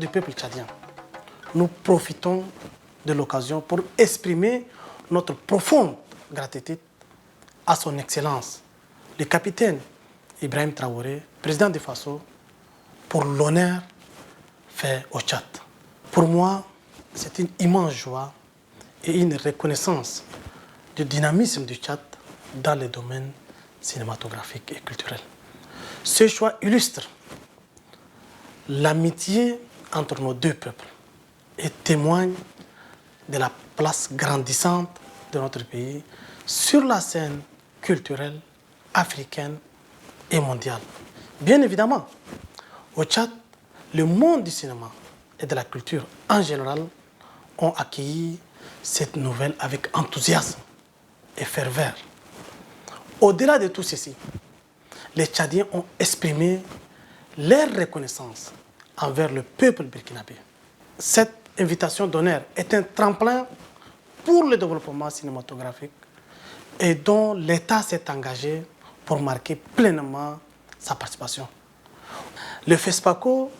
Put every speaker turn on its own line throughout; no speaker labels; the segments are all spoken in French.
du peuple tchadien, nous profitons de l'occasion pour exprimer notre profonde gratitude à son Excellence, le capitaine Ibrahim Traoré, président de Faso, pour l'honneur fait au Tchad. Pour moi, c'est une immense joie et une reconnaissance du dynamisme du Tchad dans les domaines cinématographiques et culturels. Ce choix illustre l'amitié entre nos deux peuples et témoigne de la place grandissante de notre pays sur la scène culturelle africaine et mondiale. Bien évidemment, au Tchad, le monde du cinéma et de la culture en général ont accueilli cette nouvelle avec enthousiasme et ferveur. Au-delà de tout ceci, les Tchadiens ont exprimé leur reconnaissance envers le peuple burkinabé. Cette invitation d'honneur est un tremplin pour le développement cinématographique et dont l'État s'est engagé pour marquer pleinement sa participation. Le FESPACO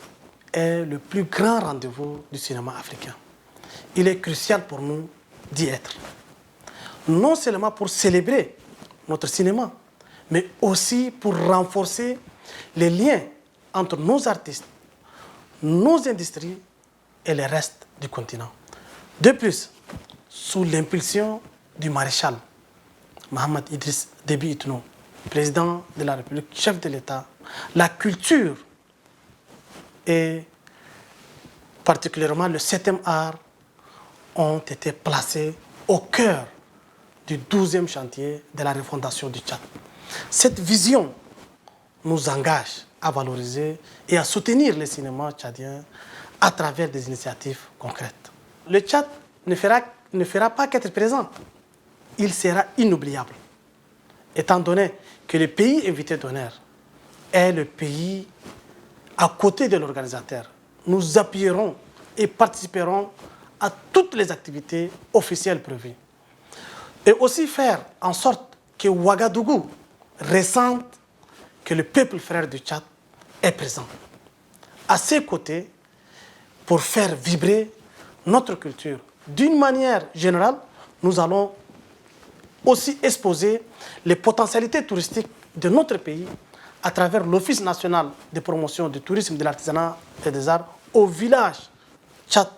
est le plus grand rendez-vous du cinéma africain. Il est crucial pour nous d'y être. Non seulement pour célébrer notre cinéma, mais aussi pour renforcer les liens entre nos artistes, nos industries et le reste du continent. De plus, sous l'impulsion du maréchal Mohamed Idriss Déby Itno, président de la République, chef de l'État, la culture et particulièrement le 7e art ont été placés au cœur du 12e chantier de la refondation du Tchad. Cette vision nous engage à valoriser et à soutenir le cinéma tchadien à travers des initiatives concrètes. Le Tchad ne fera pas qu'être présent, il sera inoubliable, étant donné que le pays invité d'honneur est le pays à côté de l'organisateur. Nous appuierons et participerons à toutes les activités officielles prévues. Et aussi faire en sorte que Ouagadougou ressente que le peuple frère du Tchad est présent. À ses côtés, pour faire vibrer notre culture. D'une manière générale, nous allons aussi exposer les potentialités touristiques de notre pays à travers l'Office national de promotion du tourisme, de l'artisanat et des arts au village Tchad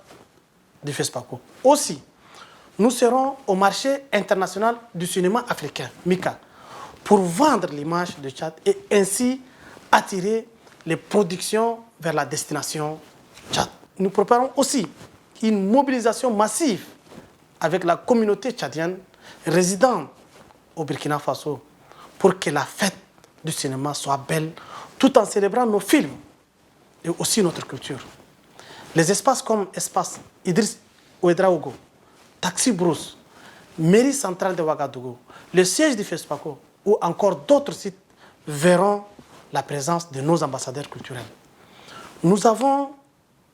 du FESPACO. Aussi, nous serons au marché international du cinéma africain, MICA, pour vendre l'image de Tchad et ainsi attirer les productions vers la destination Tchad. Nous préparons aussi une mobilisation massive avec la communauté tchadienne résidant au Burkina Faso pour que la fête du cinéma soit belle tout en célébrant nos films et aussi notre culture. Les espaces comme Espace Idriss Ouedraogo, Taxi Brousse, Mairie centrale de Ouagadougou, le siège du FESPACO ou encore d'autres sites verront la présence de nos ambassadeurs culturels. Nous avons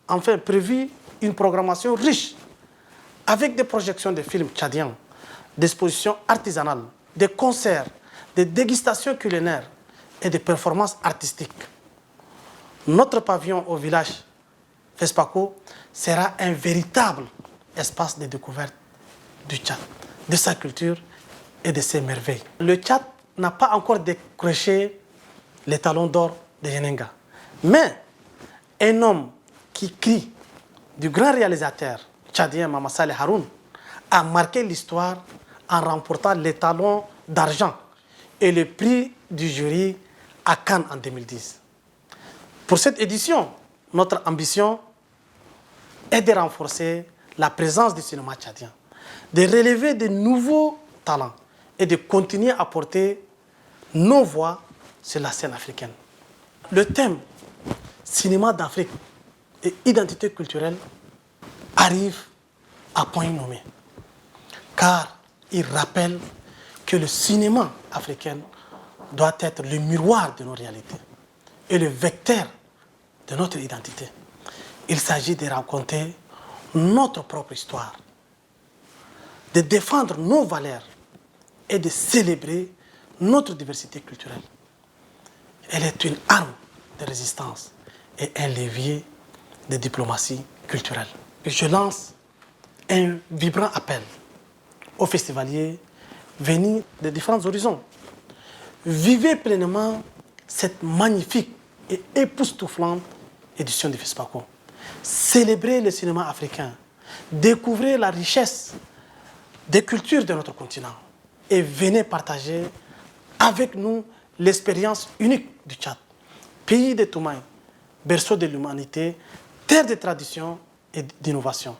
enfin prévu une programmation riche avec des projections de films tchadiens, des expositions artisanales, des concerts, des dégustations culinaires et des performances artistiques. Notre pavillon au village FESPACO sera un véritable espace de découverte du Tchad, de sa culture et de ses merveilles. Le Tchad n'a pas encore décroché les talons d'or de Yenenga, mais un homme qui crie du grand réalisateur tchadien Mama Saleh Haroun a marqué l'histoire en remportant les talons d'argent et le prix du jury à Cannes en 2010. Pour cette édition, notre ambition est de renforcer la présence du cinéma tchadien, de relever de nouveaux talents et de continuer à porter nos voix sur la scène africaine. Le thème cinéma d'Afrique et identité culturelle arrive à point nommé, car il rappelle que le cinéma africain doit être le miroir de nos réalités et le vecteur de notre identité. Il s'agit de raconter notre propre histoire, de défendre nos valeurs et de célébrer notre diversité culturelle. Elle est une arme de résistance et un levier de diplomatie culturelle. Et je lance un vibrant appel aux festivaliers venus de différents horizons. Vivez pleinement cette magnifique et époustouflante édition du FESPACO. Célébrez le cinéma africain. Découvrez la richesse des cultures de notre continent. Et venez partager avec nous l'expérience unique du Tchad. Pays des Toumaïs, berceau de l'humanité, terre de tradition et d'innovation.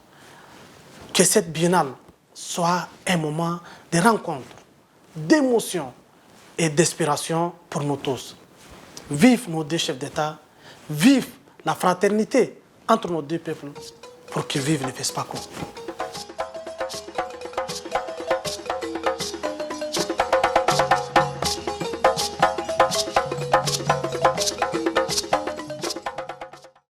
Que cette biennale soit un moment de rencontre, d'émotion et d'inspiration pour nous tous. Vive nos deux chefs d'État, vive la fraternité entre nos deux peuples, pour qu'ils vivent le FESPACO.